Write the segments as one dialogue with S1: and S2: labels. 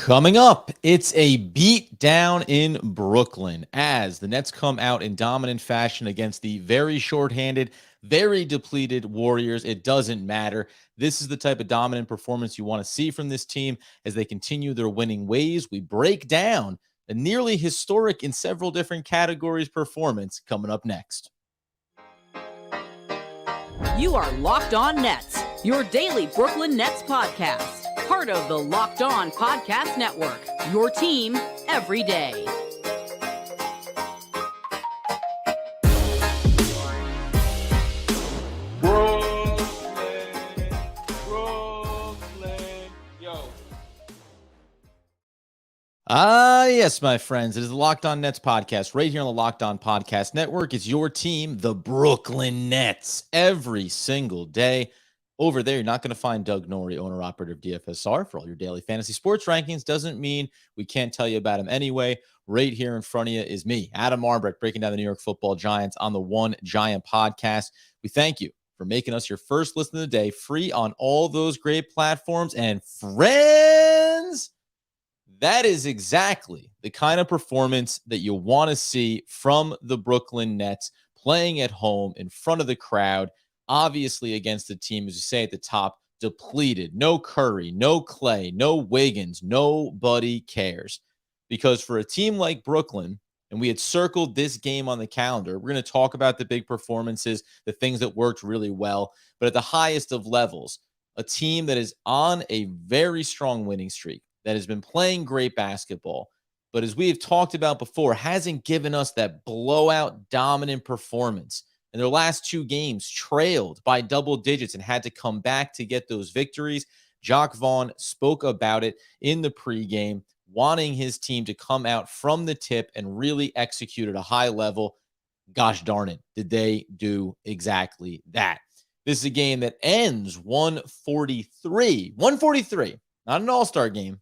S1: Coming up, it's a beat down in Brooklyn as the Nets come out in dominant fashion against the very shorthanded, very depleted Warriors. It doesn't matter. This is the type of dominant performance you want to see from this team as they continue their winning ways. We break down a nearly historic in several different categories performance coming up next.
S2: You are Locked On Nets, your daily Brooklyn Nets podcast. Part of the Locked On Podcast Network, your team every day.
S1: Brooklyn, yo. Yes, my friends. It is the Locked On Nets podcast right here on the Locked On Podcast Network. It's your team, the Brooklyn Nets, every single day. Over there, you're not going to find Doug Norrie, owner-operative DFSR, for all your daily fantasy sports rankings. Doesn't mean we can't tell you about him anyway. Right here in front of you is me, Adam Arbrecht, breaking down the New York Football Giants on the One Giant podcast. We thank you for making us your first listen of the day, free on all those great platforms. And friends, that is exactly the kind of performance that you want to see from the Brooklyn Nets, playing at home in front of the crowd. Obviously against the team, as you say at the top, depleted. No Curry, no Clay, no Wiggins. Nobody cares. Because for a team like Brooklyn, and we had circled this game on the calendar, we're going to talk about the big performances, the things that worked really well. But at the highest of levels, a team that is on a very strong winning streak, that has been playing great basketball, but as we have talked about before, hasn't given us that blowout dominant performance. In their last two games, trailed by double digits and had to come back to get those victories. Jacques Vaughn spoke about it in the pregame, wanting his team to come out from the tip and really execute at a high level. Gosh darn it, did they do exactly that? This is a game that ends 143. 143, not an all-star game.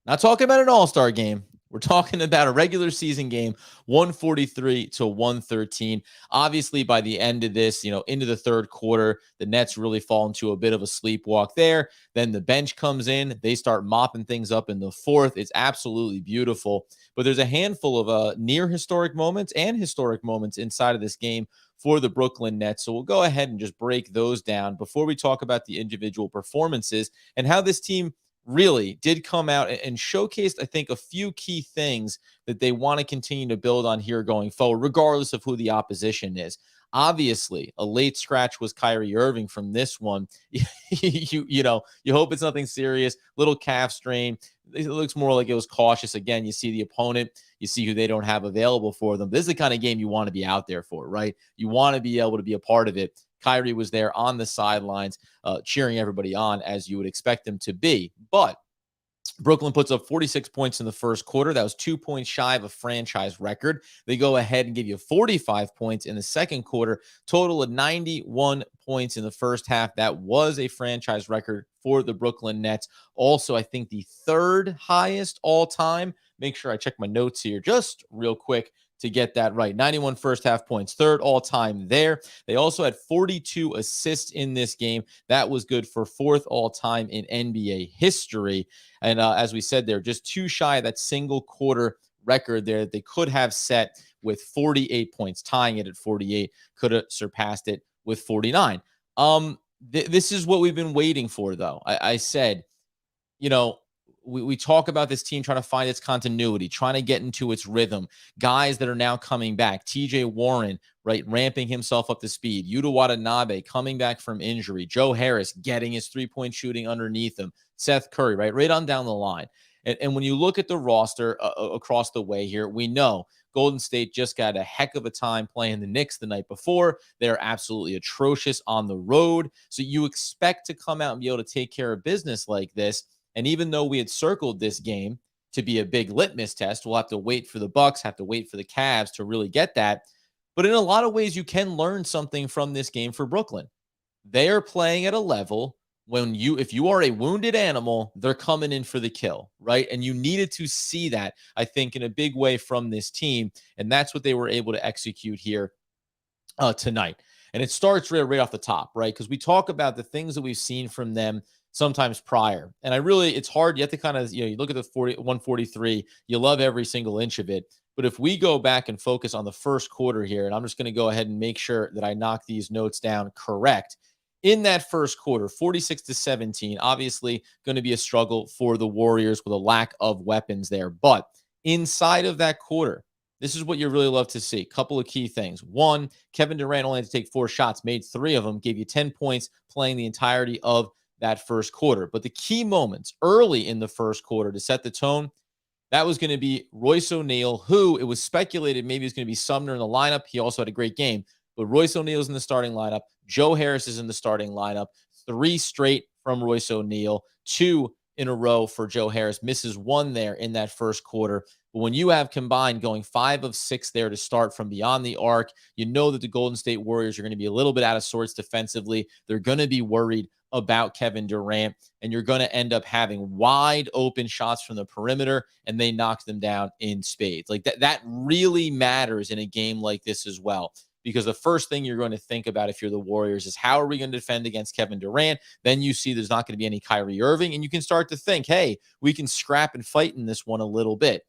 S1: Not talking about an all-star game. We're talking about a regular season game, 143 to 113. Obviously, by the end of this, into the third quarter, the Nets really fall into a bit of a sleepwalk there. Then the bench comes in. They start mopping things up in the fourth. It's absolutely beautiful. But there's a handful of near historic moments and historic moments inside of this game for the Brooklyn Nets. So we'll go ahead and just break those down before we talk about the individual performances and how this team really did come out and showcased, I think, a few key things that they want to continue to build on here going forward, regardless of who the opposition is. Obviously, a late scratch was Kyrie Irving from this one. You hope it's nothing serious. Little calf strain. It looks more like it was cautious. Again, you see the opponent, you see who they don't have available for them. This is the kind of game you want to be out there for, right? You want to be able to be a part of it. Kyrie was there on the sidelines, cheering everybody on as you would expect them to be. But Brooklyn puts up 46 points in the first quarter. That was 2 points shy of a franchise record. They go ahead and give you 45 points in the second quarter, total of 91 points in the first half. That was a franchise record for the Brooklyn Nets. Also, I think the third highest all time. Make sure I check my notes here just real quick to get that right. 91 first half points, third all time there. They also had 42 assists in this game. That was good for fourth all time in NBA history. And as we said, they're just too shy of that single quarter record there that they could have set with 48 points, tying it at 48, could have surpassed it with 49. This is what we've been waiting for, though. I said, we talk about this team trying to find its continuity, trying to get into its rhythm. Guys that are now coming back. TJ Warren, right, ramping himself up to speed. Yuta Watanabe coming back from injury. Joe Harris getting his three-point shooting underneath him. Seth Curry, right on down the line. And when you look at the roster across the way here, we know Golden State just got a heck of a time playing the Knicks the night before. They're absolutely atrocious on the road. So you expect to come out and be able to take care of business like this. And even though we had circled this game to be a big litmus test, we'll have to wait for the Bucks, have to wait for the Cavs to really get that. But in a lot of ways, you can learn something from this game for Brooklyn. They are playing at a level if you are a wounded animal, they're coming in for the kill, right? And you needed to see that, I think, in a big way from this team. And that's what they were able to execute here tonight. And it starts right off the top, right? Because we talk about the things that we've seen from them sometimes prior. And it's hard. You have to kind of, you look at the 143, you love every single inch of it. But if we go back and focus on the first quarter here, and I'm just going to go ahead and make sure that I knock these notes down correct. In that first quarter, 46-17, obviously going to be a struggle for the Warriors with a lack of weapons there. But inside of that quarter, this is what you really love to see. Couple of key things. One, Kevin Durant only had to take 4 shots, made 3 of them, gave you 10 points playing the entirety of that first quarter. But the key moments early in the first quarter to set the tone, that was going to be Royce O'Neal, who it was speculated maybe was going to be Sumner in the lineup. He also had a great game. But Royce O'Neal's in the starting lineup. Joe Harris is in the starting lineup. 3 straight from Royce O'Neal. 2 in a row for Joe Harris. Misses 1 there in that first quarter. But when you have combined going 5 of 6 there to start from beyond the arc, you know that the Golden State Warriors are going to be a little bit out of sorts defensively. They're going to be worried about Kevin Durant, and you're going to end up having wide open shots from the perimeter, and they knocked them down in spades. Like that really matters in a game like this as well, because the first thing you're going to think about if you're the Warriors is how are we going to defend against Kevin Durant? Then you see there's not going to be any Kyrie Irving, and you can start to think, hey, we can scrap and fight in this one a little bit.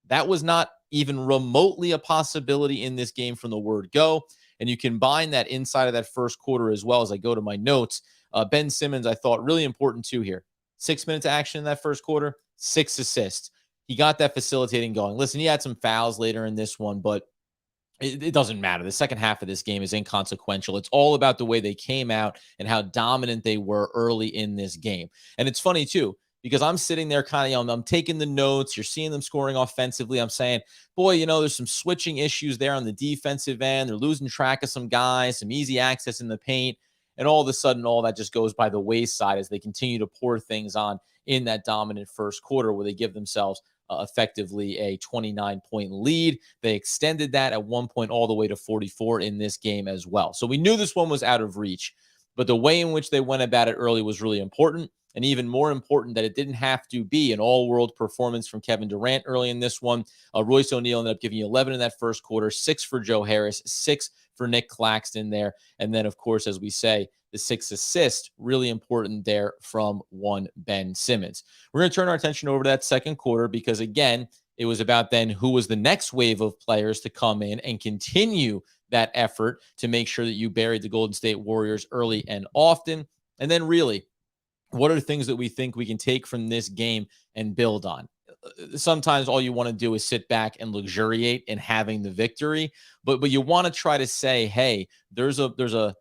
S1: That was not even remotely a possibility in this game from the word go. And you combine that inside of that first quarter as well. As I go to my notes, Ben Simmons, I thought really important too here. 6 minutes of action in that first quarter, 6 assists. He got that facilitating going. Listen, he had some fouls later in this one, but it doesn't matter. The second half of this game is inconsequential. It's all about the way they came out and how dominant they were early in this game. And it's funny too, because I'm sitting there kind of, I'm taking the notes. You're seeing them scoring offensively. I'm saying, boy, there's some switching issues there on the defensive end. They're losing track of some guys, some easy access in the paint. And all of a sudden, all that just goes by the wayside as they continue to pour things on in that dominant first quarter where they give themselves effectively a 29-point lead. They extended that at one point all the way to 44 in this game as well. So we knew this one was out of reach, but the way in which they went about it early was really important. And even more important that it didn't have to be an all-world performance from Kevin Durant early in this one. Royce O'Neal ended up giving you 11 in that first quarter, 6 for Joe Harris, 6 for Nick Claxton there. And then, of course, as we say, the 6 assists, really important there from one Ben Simmons. We're going to turn our attention over to that second quarter because, again, it was about then who was the next wave of players to come in and continue that effort to make sure that you buried the Golden State Warriors early and often. And then really, what are the things that we think we can take from this game and build on? Sometimes all you want to do is sit back and luxuriate in having the victory, but you want to try to say, hey, there's a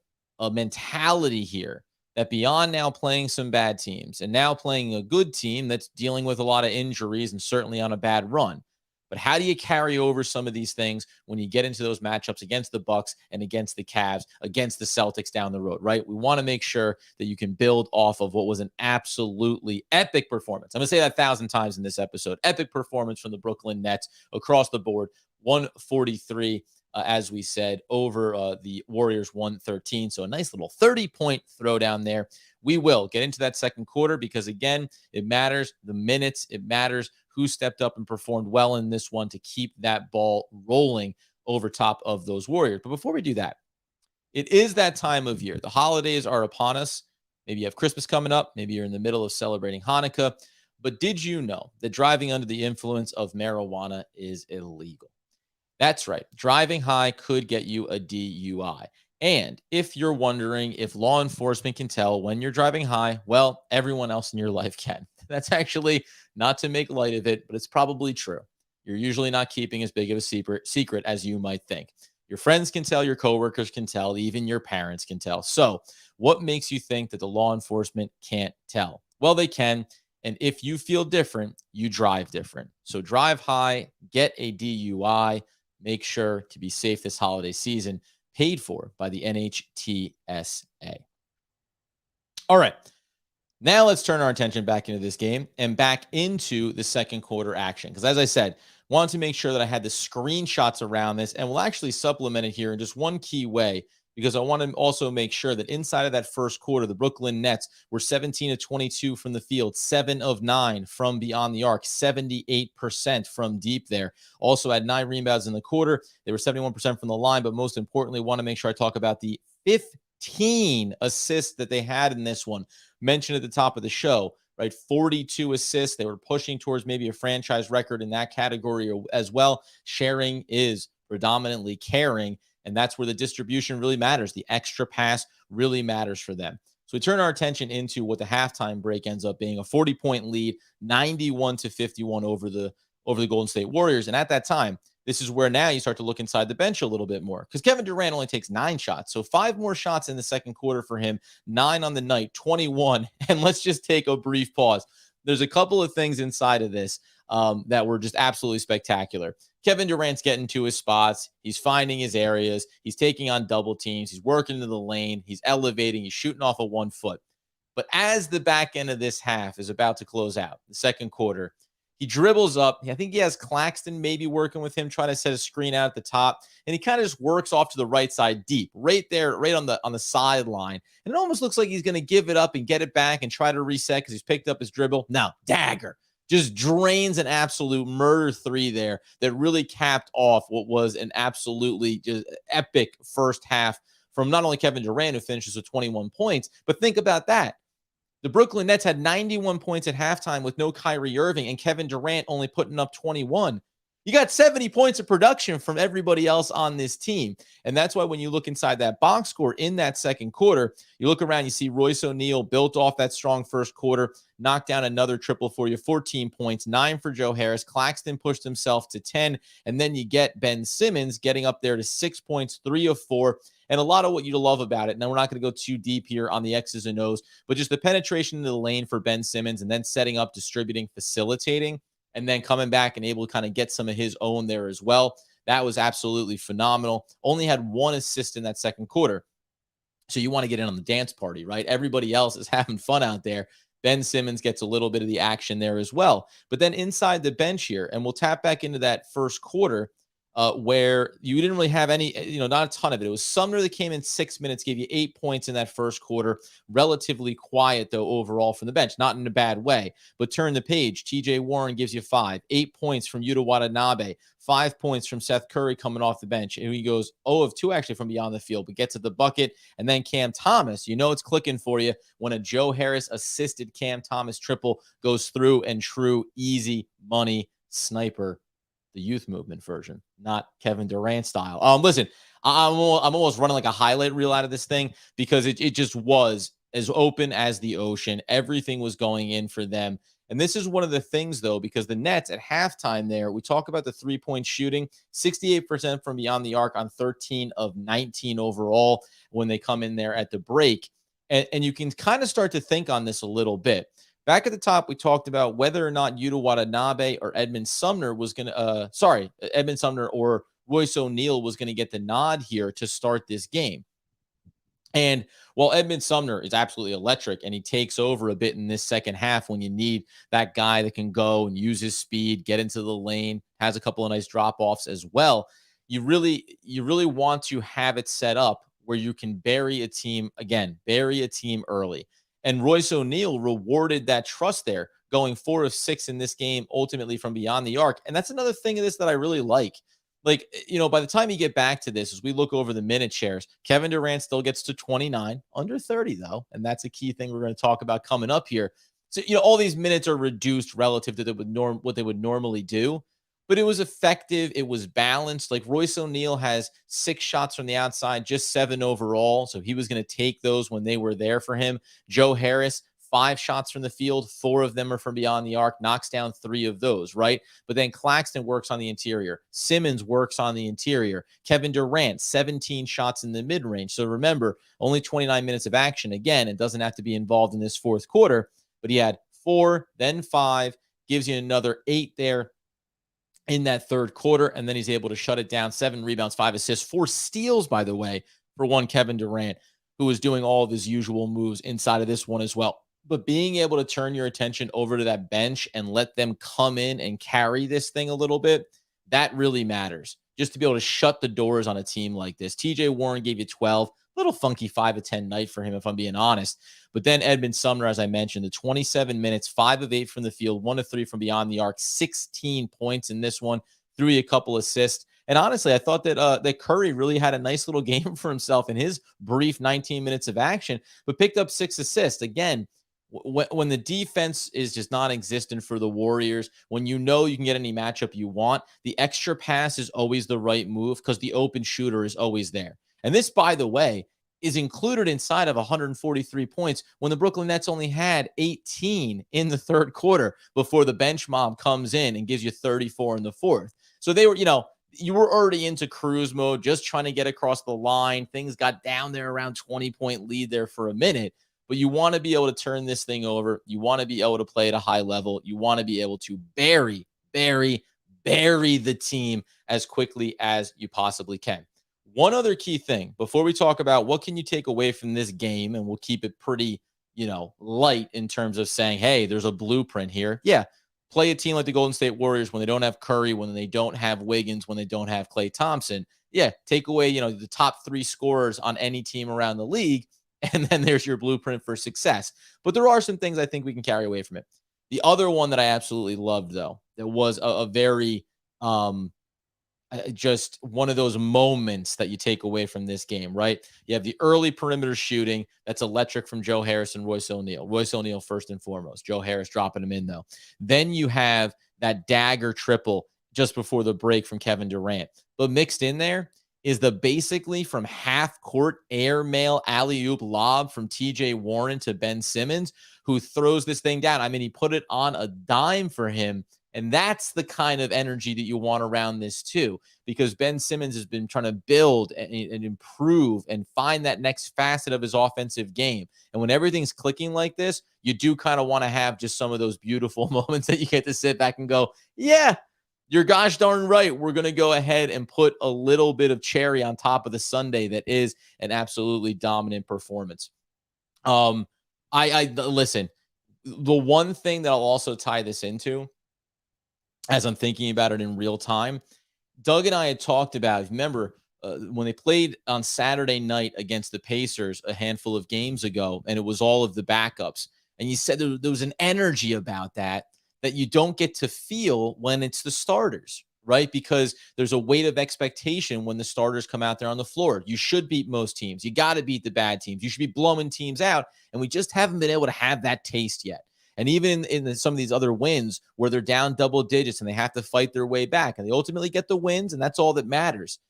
S1: mentality here that beyond now playing some bad teams and now playing a good team that's dealing with a lot of injuries and certainly on a bad run. But how do you carry over some of these things when you get into those matchups against the Bucks and against the Cavs, against the Celtics down the road, right? We want to make sure that you can build off of what was an absolutely epic performance. I'm going to say that 1,000 times in this episode. Epic performance from the Brooklyn Nets across the board. 143, as we said, over the Warriors 113. So a nice little 30-point throwdown there. We will get into that second quarter because, again, it matters. The minutes, it matters who stepped up and performed well in this one to keep that ball rolling over top of those Warriors. But before we do that, it is that time of year. The holidays are upon us. Maybe you have Christmas coming up. Maybe you're in the middle of celebrating Hanukkah. But did you know that driving under the influence of marijuana is illegal? That's right. Driving high could get you a DUI. And if you're wondering if law enforcement can tell when you're driving high, well, everyone else in your life can. That's actually not to make light of it, but it's probably true. You're usually not keeping as big of a secret as you might think. Your friends can tell, your coworkers can tell, even your parents can tell. So what makes you think that the law enforcement can't tell? Well, they can. And if you feel different, you drive different. So drive high, get a DUI, make sure to be safe this holiday season, paid for by the NHTSA. All right. Now let's turn our attention back into this game and back into the second quarter action. Because as I said, wanted to make sure that I had the screenshots around this, and we'll actually supplement it here in just one key way, because I want to also make sure that inside of that first quarter, the Brooklyn Nets were 17 of 22 from the field, 7 of 9 from beyond the arc, 78% from deep there. Also had 9 rebounds in the quarter. They were 71% from the line, but most importantly, want to make sure I talk about the 16 assists that they had in this one. Mentioned at the top of the show, right? 42 assists. They were pushing towards maybe a franchise record in that category as well. Sharing is predominantly caring, and that's where the distribution really matters. The extra pass really matters for them. So we turn our attention into what the halftime break ends up being, a 40-point lead, 91-51 over the Golden State Warriors. And at that time, this is where now you start to look inside the bench a little bit more, because Kevin Durant only takes 9 shots. So 5 more shots in the second quarter for him, 9 on the night, 21. And let's just take a brief pause. There's a couple of things inside of this that were just absolutely spectacular. Kevin Durant's getting to his spots. He's finding his areas. He's taking on double teams. He's working into the lane. He's elevating. He's shooting off of 1 foot. But as the back end of this half is about to close out, the second quarter, he dribbles up. I think he has Claxton maybe working with him, trying to set a screen out at the top. And he kind of just works off to the right side deep, right there, right on the sideline. And it almost looks like he's going to give it up and get it back and try to reset because he's picked up his dribble. No, dagger. Just drains an absolute murder 3 there that really capped off what was an absolutely just epic first half from not only Kevin Durant, who finishes with 21 points, but think about that. The Brooklyn Nets had 91 points at halftime with no Kyrie Irving, and Kevin Durant only putting up 21. You got 70 points of production from everybody else on this team. And that's why when you look inside that box score in that second quarter, you look around, you see Royce O'Neal built off that strong first quarter, knocked down another triple for you, 14 points, 9 for Joe Harris. Claxton pushed himself to 10. And then you get Ben Simmons getting up there to 6 points, 3 of 4. And a lot of what you love about it. Now, we're not going to go too deep here on the X's and O's, but just the penetration into the lane for Ben Simmons and then setting up, distributing, facilitating, and then coming back and able to kind of get some of his own there as well. That was absolutely phenomenal. Only had 1 assist in that second quarter. So you want to get in on the dance party, right? Everybody else is having fun out there. Ben Simmons gets a little bit of the action there as well. But then inside the bench here, and we'll tap back into that first quarter, where you didn't really have any, not a ton of it. It was Sumner that came in 6 minutes, gave you 8 points in that first quarter. Relatively quiet, though, overall from the bench. Not in a bad way. But turn the page. TJ Warren gives you 5. 8 points from Yuta Watanabe. 5 points from Seth Curry coming off the bench. And he goes 0 of 2 actually from beyond the field, but gets at the bucket. And then Cam Thomas, it's clicking for you when a Joe Harris assisted Cam Thomas triple goes through, and true easy money sniper. The youth movement version, not Kevin Durant style. Listen, I'm almost running like a highlight reel out of this thing because it just was as open as the ocean. Everything was going in for them. And this is one of the things, though, because the Nets at halftime there, we talk about the 3-point shooting, 68% from beyond the arc on 13 of 19 overall when they come in there at the break. And you can kind of start to think on this a little bit. Back at the top, we talked about whether or not Yuta Watanabe or Edmond Sumner was going to, Edmond Sumner or Royce O'Neal was going to get the nod here to start this game. And while Edmond Sumner is absolutely electric and he takes over a bit in this second half when you need that guy that can go and use his speed, get into the lane, has a couple of nice drop-offs as well, you really want to have it set up where you can bury a team early. And Royce O'Neal rewarded that trust there, going 4 of 6 in this game, ultimately from beyond the arc. And that's another thing of this that I really like. Like, by the time you get back to this, as we look over the minute shares, Kevin Durant still gets to 29, under 30, though. And that's a key thing we're going to talk about coming up here. So, all these minutes are reduced relative to what they would normally do. But it was effective. It was balanced. Like Royce O'Neal has 6 shots from the outside, just 7 overall. So he was going to take those when they were there for him. Joe Harris, 5 shots from the field. 4 of them are from beyond the arc, knocks down 3 of those, right? But then Claxton works on the interior. Simmons works on the interior. Kevin Durant, 17 shots in the mid-range. So remember, only 29 minutes of action. Again, it doesn't have to be involved in this fourth quarter, but he had 4, then 5, gives you another 8 there in that third quarter, and then he's able to shut it down. 7 rebounds, 5 assists, 4 steals, by the way, for one Kevin Durant, who was doing all of his usual moves inside of this one as well. But being able to turn your attention over to that bench and let them come in and carry this thing a little bit, that really matters. Just to be able to shut the doors on a team like this. TJ Warren gave you 12. Little funky 5 of 10 night for him, if I'm being honest. But then Edmond Sumner, as I mentioned, the 27 minutes, 5 of 8 from the field, 1 of 3 from beyond the arc, 16 points in this one, threw you a couple assists. And honestly, I thought that Curry really had a nice little game for himself in his brief 19 minutes of action, but picked up 6 assists. Again, when the defense is just non-existent for the Warriors, when you know you can get any matchup you want, the extra pass is always the right move because the open shooter is always there. And this, by the way, is included inside of 143 points when the Brooklyn Nets only had 18 in the third quarter before the bench mob comes in and gives you 34 in the fourth. So they were, you were already into cruise mode, just trying to get across the line. Things got down there around 20-point lead there for a minute. But you want to be able to turn this thing over. You want to be able to play at a high level. You want to be able to bury the team as quickly as you possibly can. One other key thing before we talk about what can you take away from this game, and we'll keep it pretty, light in terms of saying, hey, there's a blueprint here. Yeah, play a team like the Golden State Warriors when they don't have Curry, when they don't have Wiggins, when they don't have Klay Thompson. Yeah, take away, the top 3 scorers on any team around the league, and then there's your blueprint for success. But there are some things I think we can carry away from it. The other one that I absolutely loved, though, that was a very just one of those moments that you take away from this game, right? You have the early perimeter shooting. That's electric from Joe Harris and Royce O'Neal. Royce O'Neal first and foremost. Joe Harris dropping him in, though. Then you have that dagger triple just before the break from Kevin Durant. But mixed in there is the basically from half court airmail alley-oop lob from TJ Warren to Ben Simmons, who throws this thing down. I mean, he put it on a dime for him. And that's the kind of energy that you want around this too, because Ben Simmons has been trying to build and improve and find that next facet of his offensive game. And when everything's clicking like this, you do kind of want to have just some of those beautiful moments that you get to sit back and go, yeah, you're gosh darn right. We're going to go ahead and put a little bit of cherry on top of the sundae that is an absolutely dominant performance. I listen, the one thing that I'll also tie this into, as I'm thinking about it in real time, Doug and I had talked about, remember, when they played on Saturday night against the Pacers a handful of games ago, and it was all of the backups. And you said there was an energy about that you don't get to feel when it's the starters, right? Because there's a weight of expectation when the starters come out there on the floor. You should beat most teams. You got to beat the bad teams. You should be blowing teams out. And we just haven't been able to have that taste yet. And even in some of these other wins where they're down double digits and they have to fight their way back and they ultimately get the wins, and that's all that matters.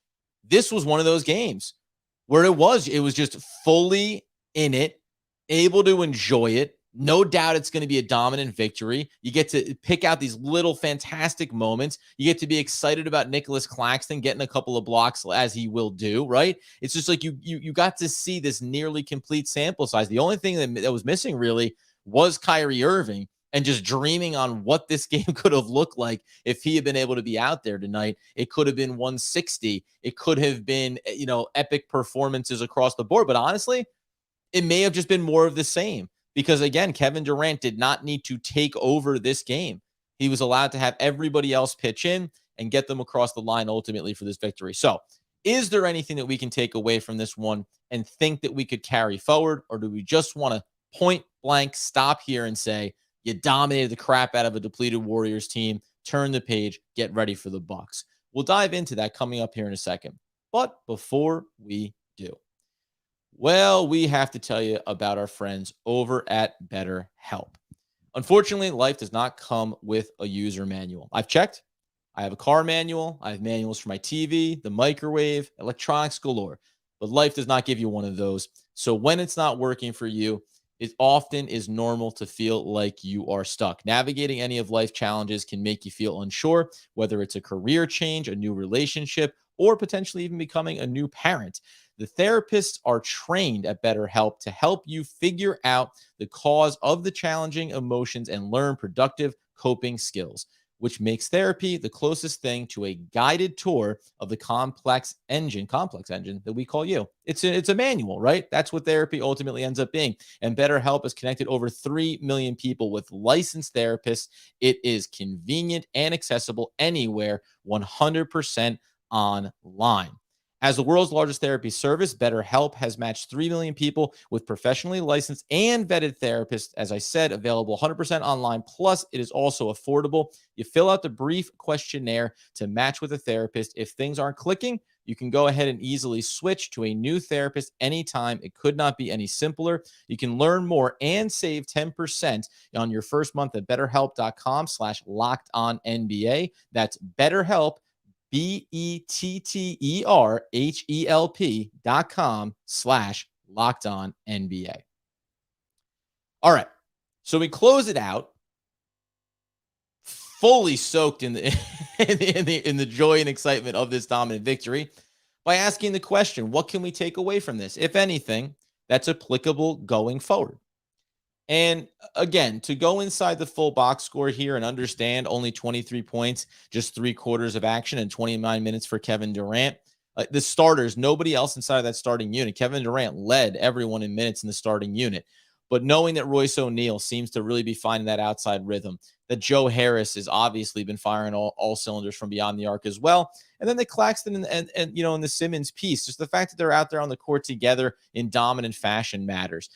S1: This was one of those games where it was just fully in it, able to enjoy it. No doubt it's going to be a dominant victory. You get to pick out these little fantastic moments. You get to be excited about Nicholas Claxton getting a couple of blocks, as he will do, right? It's just like you got to see this nearly complete sample size. The only thing that was missing really was Kyrie Irving, and just dreaming on what this game could have looked like if he had been able to be out there tonight. It could have been 160. It could have been, epic performances across the board. But honestly, it may have just been more of the same. Because, again, Kevin Durant did not need to take over this game. He was allowed to have everybody else pitch in and get them across the line ultimately for this victory. So, is there anything that we can take away from this one and think that we could carry forward? Or do we just want to point blank stop here and say, you dominated the crap out of a depleted Warriors team, turn the page, get ready for the Bucks? We'll dive into that coming up here in a second. But before we do, well, we have to tell you about our friends over at BetterHelp. Unfortunately, life does not come with a user manual. I've checked. I have a car manual. I have manuals for my TV, the microwave, electronics galore. But life does not give you one of those. So when it's not working for you, it often is normal to feel like you are stuck. Navigating any of life's challenges can make you feel unsure, whether it's a career change, a new relationship, or potentially even becoming a new parent. The therapists are trained at BetterHelp to help you figure out the cause of the challenging emotions and learn productive coping skills, which makes therapy the closest thing to a guided tour of the complex engine that we call you. It's a manual, right? That's what therapy ultimately ends up being. And BetterHelp has connected over 3 million people with licensed therapists. It is convenient and accessible anywhere, 100% online. As the world's largest therapy service, BetterHelp has matched 3 million people with professionally licensed and vetted therapists. As I said, available 100% online. Plus, it is also affordable. You fill out the brief questionnaire to match with a therapist. If things aren't clicking, you can go ahead and easily switch to a new therapist anytime. It could not be any simpler. You can learn more and save 10% on your first month at betterhelp.com/lockedonnba. That's BetterHelp, BetterHelp.com/lockedonnba. All right. So we close it out fully soaked in the in the joy and excitement of this dominant victory by asking the question, what can we take away from this, if anything, that's applicable going forward? And again, to go inside the full box score here and understand only 23 points, just 3/4 of action and 29 minutes for Kevin Durant. The starters, nobody else inside of that starting unit. Kevin Durant led everyone in minutes in the starting unit. But knowing that Royce O'Neal seems to really be finding that outside rhythm, that Joe Harris has obviously been firing all cylinders from beyond the arc as well. And then the Claxton and in the Simmons piece, just the fact that they're out there on the court together in dominant fashion matters.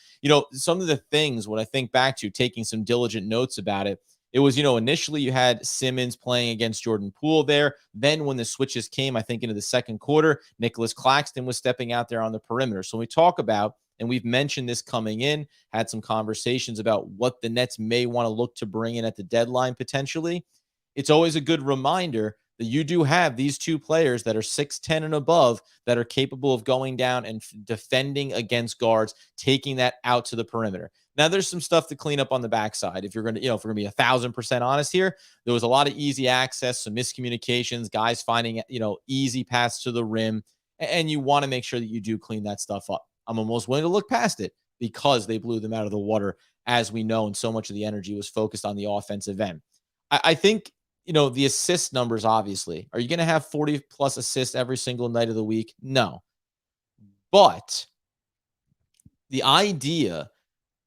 S1: Some of the things when I think back to taking some diligent notes about it, it was, initially you had Simmons playing against Jordan Poole there. Then when the switches came, I think into the second quarter, Nicholas Claxton was stepping out there on the perimeter. So when we talk about, and we've mentioned this coming in, had some conversations about what the Nets may want to look to bring in at the deadline potentially. It's always a good reminder that you do have these two players that are 6'10" and above that are capable of going down and defending against guards, taking that out to the perimeter. Now, there's some stuff to clean up on the backside. If you're going to, if we're going to be 1,000% honest here, there was a lot of easy access, some miscommunications, guys finding, easy paths to the rim, and you want to make sure that you do clean that stuff up. I'm almost willing to look past it because they blew them out of the water, as we know, and so much of the energy was focused on the offensive end. I think, the assist numbers, obviously. Are you going to have 40-plus assists every single night of the week? No. But the idea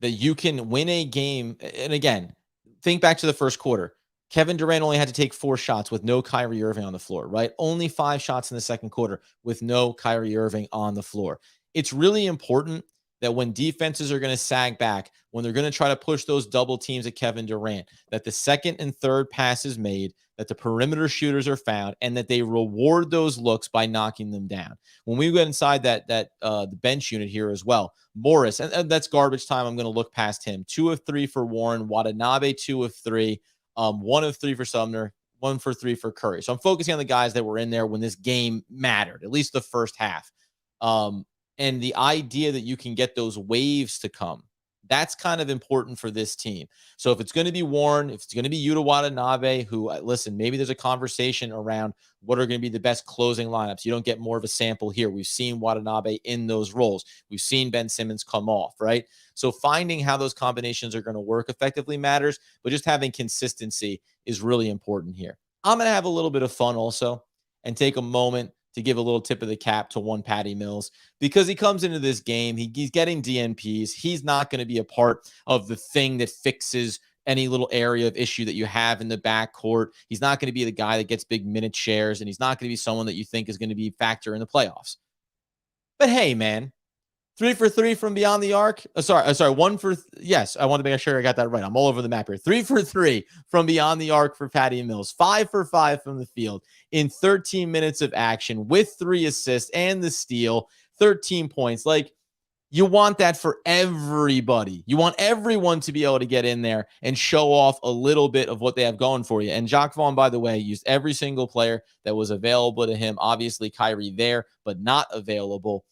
S1: that you can win a game, and again, think back to the first quarter. Kevin Durant only had to take 4 shots with no Kyrie Irving on the floor, right? Only 5 shots in the second quarter with no Kyrie Irving on the floor. It's really important that when defenses are going to sag back, when they're going to try to push those double teams at Kevin Durant, that the second and third pass is made, that the perimeter shooters are found, and that they reward those looks by knocking them down. When we get inside the bench unit here as well, Morris, and that's garbage time. I'm going to look past him. 2 of 3 for Warren, Watanabe 2 of 3, 1 of 3 for Sumner, 1 for 3 for Curry. So I'm focusing on the guys that were in there when this game mattered, at least the first half. And the idea that you can get those waves to come, that's kind of important for this team. So if it's going to be Warren, if it's going to be Yuta Watanabe, who, listen, maybe there's a conversation around what are going to be the best closing lineups. You don't get more of a sample here. We've seen Watanabe in those roles. We've seen Ben Simmons come off, right? So finding how those combinations are going to work effectively matters, but just having consistency is really important here. I'm going to have a little bit of fun also and take a moment to give a little tip of the cap to one Patty Mills, because he comes into this game, he's getting DNPs. He's not going to be a part of the thing that fixes any little area of issue that you have in the backcourt. He's not going to be the guy that gets big minute shares, and he's not going to be someone that you think is going to be a factor in the playoffs. But hey, man, 3 for 3 from beyond the arc. Yes, I want to make sure I got that right. I'm all over the map here. 3 for 3 from beyond the arc for Patty Mills. 5 for 5 from the field in 13 minutes of action with 3 assists and the steal, 13 points. Like, you want that for everybody. You want everyone to be able to get in there and show off a little bit of what they have going for you. And Jacques Vaughn, by the way, used every single player that was available to him. Obviously, Kyrie there, but not available.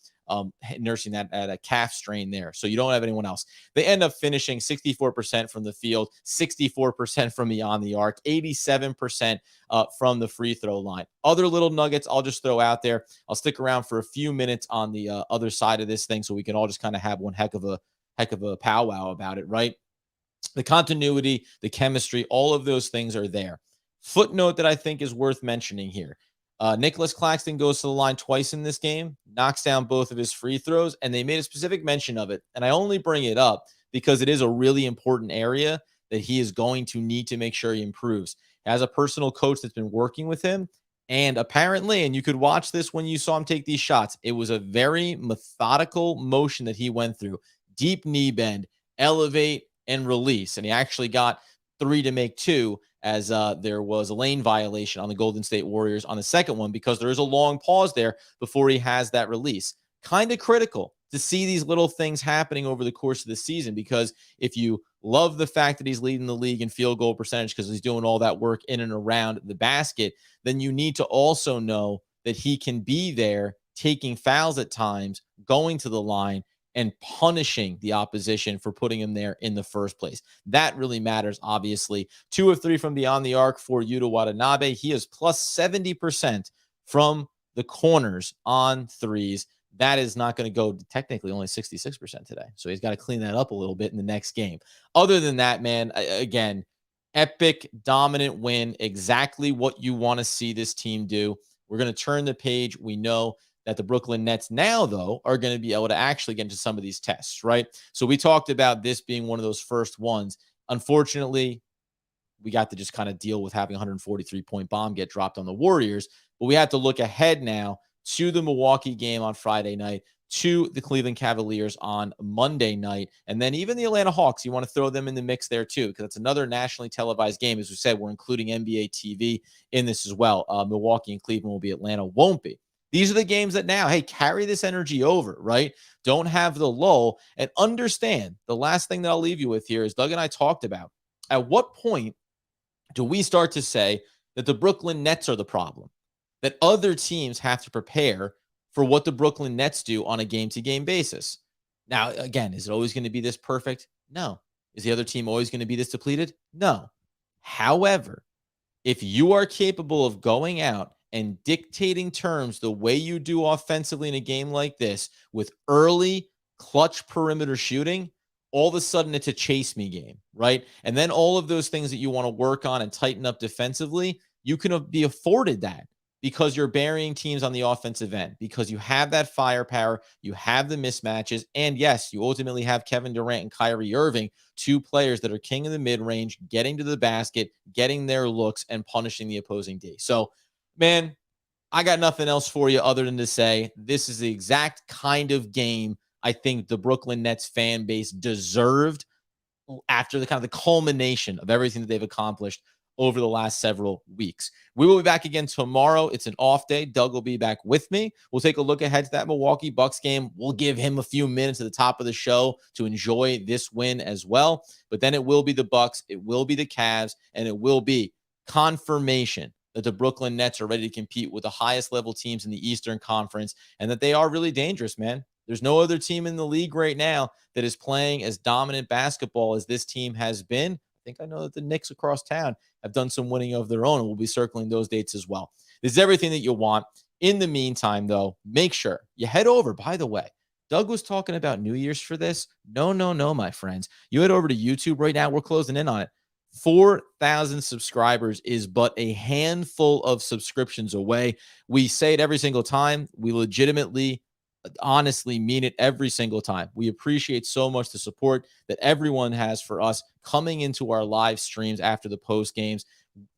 S1: Nursing that at a calf strain there. So you don't have anyone else. They end up finishing 64% from the field, 64% from beyond the arc, 87% from the free throw line. Other little nuggets I'll just throw out there. I'll stick around for a few minutes on the other side of this thing so we can all just kind of have one heck of a powwow about it, right? The continuity, the chemistry, all of those things are there. Footnote that I think is worth mentioning here. Nicholas Claxton goes to the line twice in this game, knocks down both of his free throws, and they made a specific mention of it. And I only bring it up because it is a really important area that he is going to need to make sure he improves. As a personal coach that's been working with him, And apparently, and you could watch this when you saw him take these shots, it was a very methodical motion that he went through. Deep knee bend, elevate, and release. And he actually got 3 to make 2, as there was a lane violation on the Golden State Warriors on the second one, because there is a long pause there before he has that release. Kind of critical to see these little things happening over the course of the season, because if you love the fact that he's leading the league in field goal percentage because he's doing all that work in and around the basket, then you need to also know that he can be there taking fouls at times, going to the line, and punishing the opposition for putting him there in the first place. That really matters, obviously. 2 of 3 from beyond the arc for Yuta Watanabe. He is plus 70% from the corners on threes. That is not going to go, technically only 66% today. So he's got to clean that up a little bit in the next game. Other than that, man, again, epic, dominant win. Exactly what you want to see this team do. We're going to turn the page. We know that the Brooklyn Nets now, though, are going to be able to actually get into some of these tests, right? So we talked about this being one of those first ones. Unfortunately, we got to just kind of deal with having a 143-point bomb get dropped on the Warriors. But we have to look ahead now to the Milwaukee game on Friday night, to the Cleveland Cavaliers on Monday night, and then even the Atlanta Hawks. You want to throw them in the mix there too, because it's another nationally televised game. As we said, we're including NBA TV in this as well. Milwaukee and Cleveland will be. Atlanta won't be. These are the games that now, hey, carry this energy over, right? Don't have the lull, and understand the last thing that I'll leave you with here is Doug and I talked about, at what point do we start to say that the Brooklyn Nets are the problem? That other teams have to prepare for what the Brooklyn Nets do on a game-to-game basis. Now, again, is it always going to be this perfect? No. Is the other team always going to be this depleted? No. However, if you are capable of going out and dictating terms the way you do offensively in a game like this, with early clutch perimeter shooting, all of a sudden it's a chase me game, right? And then all of those things that you want to work on and tighten up defensively, you can be afforded that, because you're burying teams on the offensive end, because you have that firepower, you have the mismatches, and yes, you ultimately have Kevin Durant and Kyrie Irving, 2 players that are king of the mid-range, getting to the basket, getting their looks, and punishing the opposing D. So, man, I got nothing else for you other than to say this is the exact kind of game I think the Brooklyn Nets fan base deserved after the kind of the culmination of everything that they've accomplished over the last several weeks. We will be back again tomorrow. It's an off day. Doug will be back with me. We'll take a look ahead to that Milwaukee Bucks game. We'll give him a few minutes at the top of the show to enjoy this win as well. But then it will be the Bucks, it will be the Cavs, and it will be confirmation that the Brooklyn Nets are ready to compete with the highest level teams in the Eastern Conference, and that they are really dangerous, man. There's no other team in the league right now that is playing as dominant basketball as this team has been. I think I know that the Knicks across town have done some winning of their own, and we'll be circling those dates as well. This is everything that you want. In the meantime, though, make sure you head over. By the way, Doug was talking about New Year's for this. No, my friends. You head over to YouTube right now. We're closing in on it. 4,000 subscribers is but a handful of subscriptions away. We say it every single time. We legitimately, honestly mean it every single time. We appreciate so much the support that everyone has for us coming into our live streams after the post games.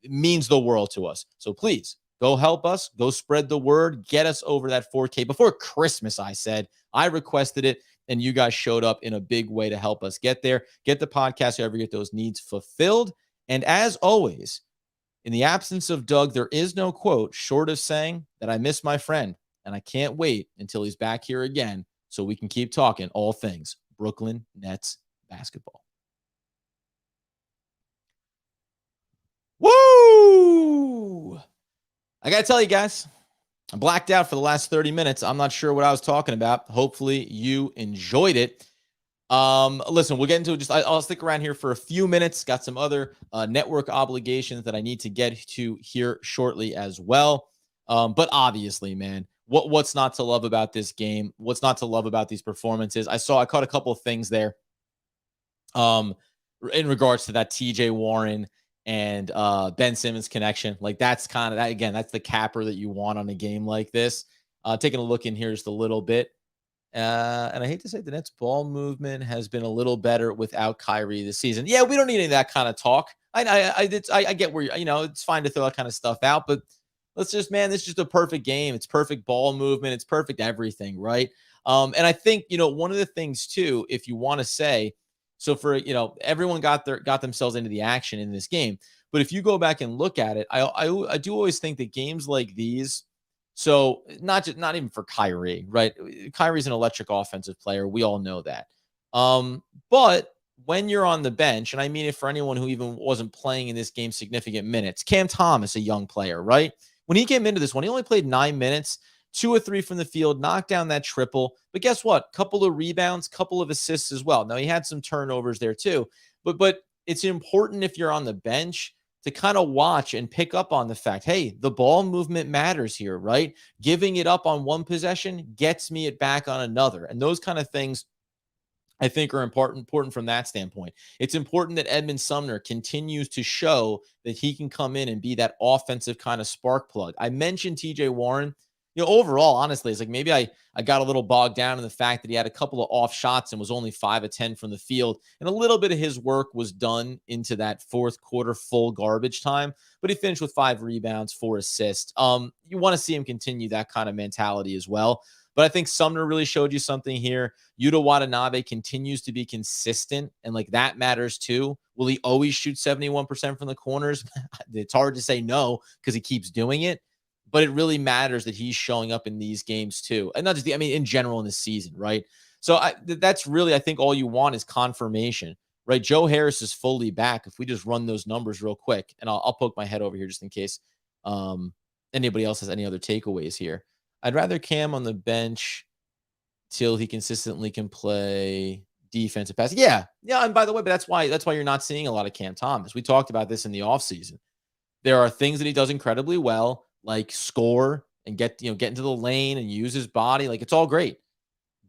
S1: It means the world to us. So please go help us, go spread the word, get us over that 4K before Christmas. I requested it, and you guys showed up in a big way to help us get there. Get the podcast, however you get those needs fulfilled. And as always, in the absence of Doug, there is no quote short of saying that I miss my friend. And I can't wait until he's back here again so we can keep talking all things Brooklyn Nets basketball. Woo! I got to tell you guys, I blacked out for the last 30 minutes. I'm not sure what I was talking about. Hopefully you enjoyed it. Listen, we'll get into it. I'll stick around here for a few minutes. Got some other network obligations that I need to get to here shortly as well. But obviously, man, what's not to love about this game? What's not to love about these performances? I caught a couple of things there in regards to that TJ Warren and Ben Simmons connection. Like, that's kind of that, again, that's the capper that you want on a game like this. Taking a look in here just a little bit. And I hate to say the Nets ball movement has been a little better without Kyrie this season. Yeah, we don't need any of that kind of talk. I get where, it's fine to throw that kind of stuff out, but This is just a perfect game. It's perfect ball movement. It's perfect everything, right? And I think, one of the things too, if you want to say, so for, everyone got themselves into the action in this game. But if you go back and look at it, I do always think that games like these, so not even for Kyrie, right? Kyrie's an electric offensive player. We all know that. But when you're on the bench, and I mean it for anyone who even wasn't playing in this game significant minutes, Cam Thomas, a young player, right? When he came into this one, he only played 9 minutes, 2 or 3 from the field, knocked down that triple. But guess what? Couple of rebounds, couple of assists as well. Now he had some turnovers there too. But it's important if you're on the bench to kind of watch and pick up on the fact, hey, the ball movement matters here, right? Giving it up on one possession gets me it back on another. And those kind of things I think are important from that standpoint. It's important that Edmund Sumner continues to show that he can come in and be that offensive kind of spark plug. I mentioned TJ Warren. Overall, honestly, it's like maybe I got a little bogged down in the fact that he had a couple of off shots and was only 5 of 10 from the field. And a little bit of his work was done into that fourth quarter full garbage time, but he finished with 5 rebounds, 4 assists. You want to see him continue that kind of mentality as well. But I think Sumner really showed you something here. Yuta Watanabe continues to be consistent, and like that matters too. Will he always shoot 71% from the corners? It's hard to say no because he keeps doing it, but it really matters that he's showing up in these games too. And not just in general in the season, right? So that's really, I think all you want is confirmation, right? Joe Harris is fully back. If we just run those numbers real quick, and I'll poke my head over here just in case anybody else has any other takeaways here. I'd rather Cam on the bench till he consistently can play defensive pass. Yeah. And by the way, but that's why you're not seeing a lot of Cam Thomas. We talked about this in the offseason. There are things that he does incredibly well, like score and get into the lane and use his body. Like it's all great.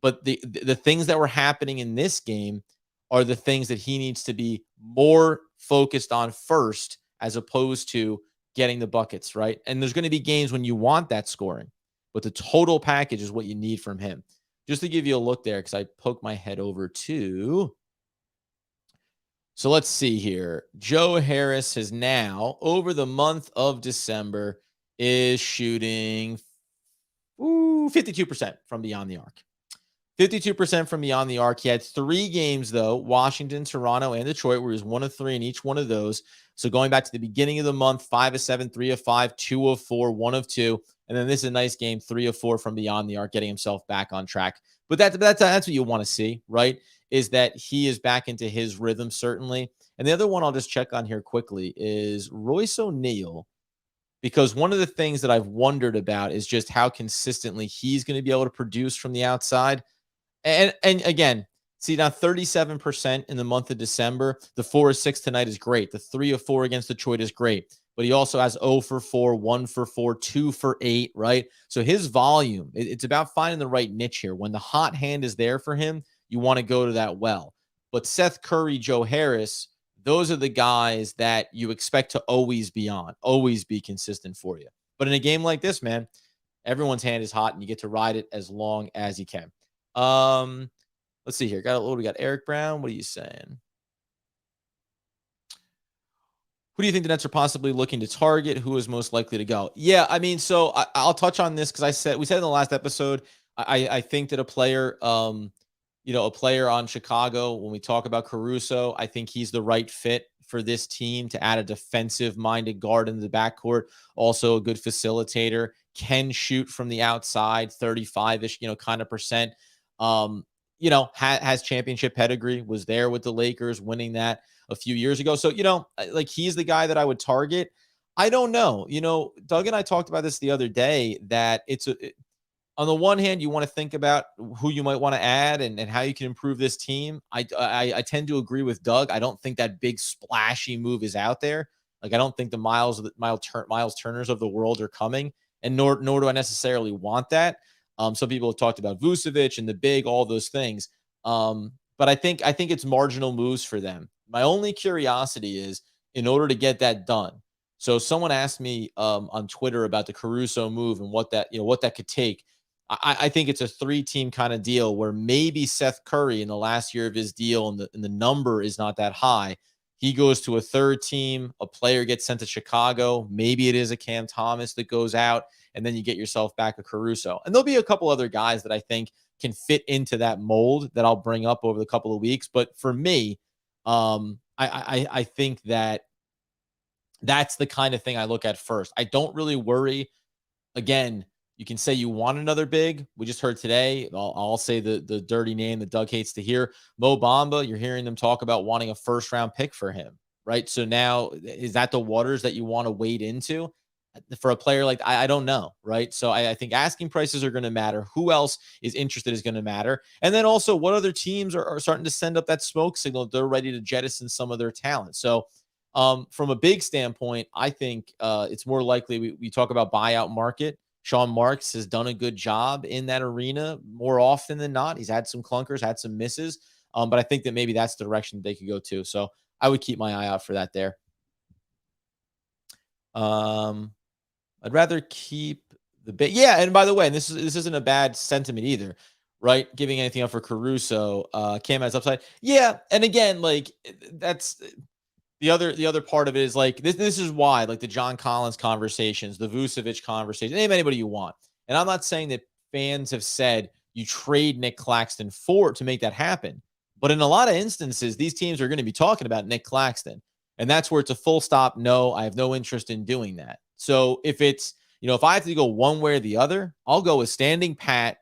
S1: But the things that were happening in this game are the things that he needs to be more focused on first, as opposed to getting the buckets, right? And there's going to be games when you want that scoring, but the total package is what you need from him. Just to give you a look there, because I poked my head over to. So let's see here. Joe Harris has now, over the month of December, is shooting 52% from beyond the arc. 52% from beyond the arc. He had 3 games, though, Washington, Toronto, and Detroit, where he was 1 of 3 in each one of those. So going back to the beginning of the month, 5 of 7, 3 of 5, 2 of 4, 1 of 2. And then this is a nice game, 3 of 4 from beyond the arc, getting himself back on track. But that's what you want to see, right? Is that he is back into his rhythm, certainly. And the other one I'll just check on here quickly is Royce O'Neal, because one of the things that I've wondered about is just how consistently he's going to be able to produce from the outside. And again, see now 37% in the month of December. The 4 of 6 tonight is great. The 3 of 4 against Detroit is great. But he also has 0 for 4, 1 for 4, 2 for 8, right? So his volume, it's about finding the right niche here. When the hot hand is there for him, you want to go to that well. But Seth Curry, Joe Harris, those are the guys that you expect to always be on, always be consistent for you. But in a game like this, man, everyone's hand is hot and you get to ride it as long as you can. Let's see here. We got Eric Brown. What are you saying? Who do you think the Nets are possibly looking to target? Who is most likely to go? Yeah, so I'll touch on this because we said in the last episode, I think that a player on Chicago, when we talk about Caruso, I think he's the right fit for this team to add a defensive-minded guard into the backcourt. Also a good facilitator, can shoot from the outside, 35-ish, kind of percent. Has championship pedigree, was there with the Lakers, winning that a few years ago. So, he's the guy that I would target. I don't know. Doug and I talked about this the other day, that on the one hand, you want to think about who you might want to add and how you can improve this team. I tend to agree with Doug. I don't think that big splashy move is out there. Like, I don't think the Miles Turners of the world are coming, and nor do I necessarily want that. Some people have talked about Vucevic and the big, all those things. But I think it's marginal moves for them. My only curiosity is, in order to get that done. So someone asked me on Twitter about the Caruso move and what that could take. I think it's a 3-team kind of deal where maybe Seth Curry in the last year of his deal and the number is not that high. He goes to a third team. A player gets sent to Chicago. Maybe it is a Cam Thomas that goes out, and then you get yourself back a Caruso. And there'll be a couple other guys that I think can fit into that mold that I'll bring up over the couple of weeks. But for me, I think that that's the kind of thing I look at first. I don't really worry. Again, you can say you want another big. We just heard today. I'll say the dirty name that Doug hates to hear. Mo Bamba. You're hearing them talk about wanting a first round pick for him, right? So now, is that the waters that you want to wade into for a player like I don't know, right? So I think asking prices are going to matter. Who else is interested is going to matter, and then also what other teams are starting to send up that smoke signal. They're ready to jettison some of their talent. So from a big standpoint, I think it's more likely we talk about buyout market. Sean Marks has done a good job in that arena more often than not. He's had some clunkers, had some misses, but I think that maybe that's the direction that they could go to. So I would keep my eye out for that there. I'd rather keep the big. Yeah, and by the way, this isn't a bad sentiment either, right? Giving anything up for Caruso, Cam has upside. Yeah, and again, like that's the other part of it is like this is why like the John Collins conversations, the Vucevic conversation, name anybody you want. And I'm not saying that fans have said you trade Nick Claxton to make that happen. But in a lot of instances, these teams are going to be talking about Nick Claxton. And that's where it's a full stop. No, I have no interest in doing that. So if it's, if I have to go one way or the other, I'll go with standing pat,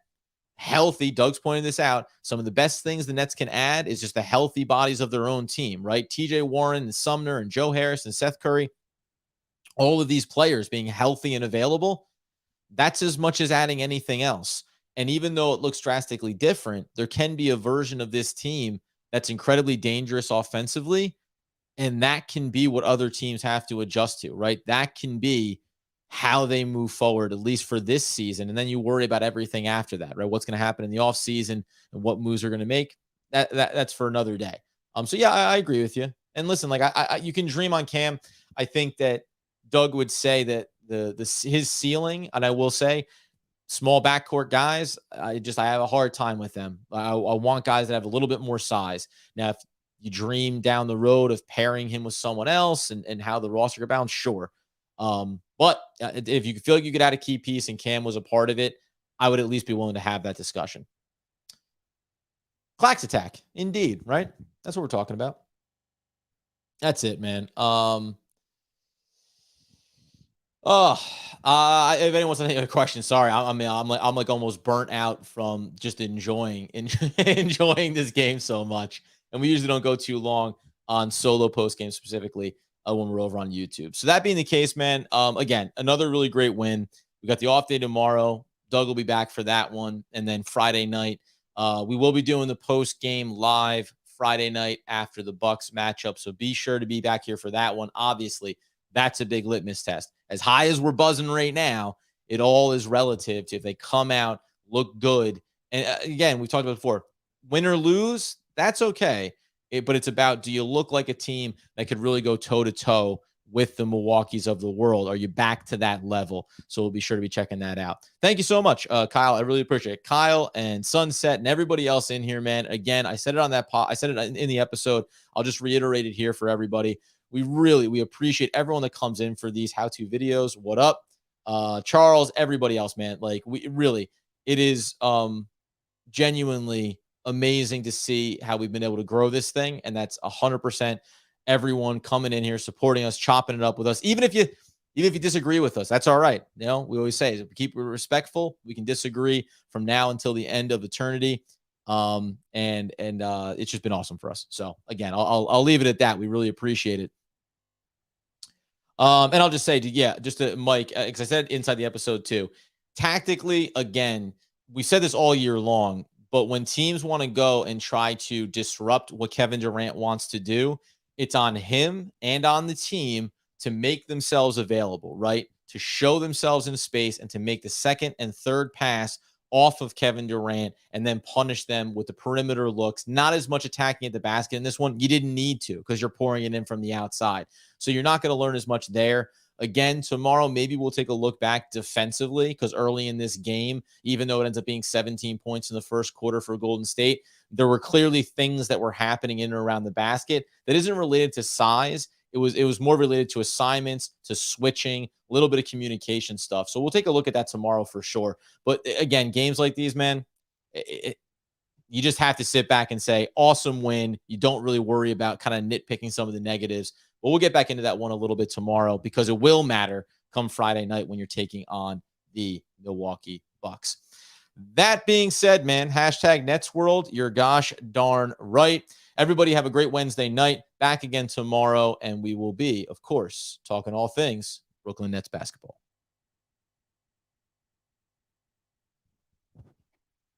S1: healthy. Doug's pointing this out. Some of the best things the Nets can add is just the healthy bodies of their own team, right? TJ Warren and Sumner and Joe Harris and Seth Curry, all of these players being healthy and available, that's as much as adding anything else. And even though it looks drastically different, there can be a version of this team that's incredibly dangerous offensively. And that can be what other teams have to adjust to, right? That can be how they move forward, at least for this season. And then you worry about everything after that, right? What's going to happen in the offseason and what moves are going to make. That's for another day. So yeah, I agree with you. And listen, like you can dream on Cam. I think that Doug would say that his ceiling, and I will say, small backcourt guys, I have a hard time with them. I want guys that have a little bit more size. Now, if you dream down the road of pairing him with someone else and how the roster could bounce, sure. But if you feel like you could add a key piece and Cam was a part of it, I would at least be willing to have that discussion. Clax attack, indeed, right? That's what we're talking about. That's it, man. If anyone wants any questions, sorry. I'm like almost burnt out from just enjoying this game so much. And we usually don't go too long on solo post game specifically when we're over on YouTube. So that being the case, man, again, another really great win. We got the off day tomorrow. Doug will be back for that one. And then Friday night, we will be doing the post game live Friday night after the Bucks matchup. So be sure to be back here for that one. Obviously, that's a big litmus test. As high as we're buzzing right now, it all is relative to if they come out, look good. And again, we talked about before, win or lose, that's okay. But it's about, do you look like a team that could really go toe-to-toe with the Milwaukees of the world? Are you back to that level? So we'll be sure to be checking that out. Thank you so much, Kyle. I really appreciate it. Kyle and Sunset and everybody else in here, man. Again, I said it on that I said it in the episode. I'll just reiterate it here for everybody. We appreciate everyone that comes in for these how-to videos. What up? Charles, everybody else, man. Like, it is genuinely amazing to see how we've been able to grow this thing. And that's 100% everyone coming in here, supporting us, chopping it up with us. Even if you disagree with us, that's all right. We always say, keep it respectful. We can disagree from now until the end of eternity. And it's just been awesome for us. So again, I'll leave it at that. We really appreciate it. And I'll just say, just to Mike, because I said inside the episode too, tactically, again, we said this all year long, but when teams want to go and try to disrupt what Kevin Durant wants to do, it's on him and on the team to make themselves available, right? To show themselves in space and to make the second and third pass off of Kevin Durant and then punish them with the perimeter looks, not as much attacking at the basket. In this one, you didn't need to because you're pouring it in from the outside. So you're not going to learn as much there. Again, tomorrow, maybe we'll take a look back defensively because early in this game, even though it ends up being 17 points in the first quarter for Golden State, there were clearly things that were happening in and around the basket that isn't related to size. It was more related to assignments, to switching, a little bit of communication stuff. So we'll take a look at that tomorrow for sure. But again, games like these, man, you just have to sit back and say, awesome win. You don't really worry about kind of nitpicking some of the negatives. But we'll get back into that one a little bit tomorrow because it will matter come Friday night when you're taking on the Milwaukee Bucks. That being said, man, hashtag Nets World, you're gosh darn right. Everybody have a great Wednesday night. Back again tomorrow, and we will be, of course, talking all things Brooklyn Nets basketball.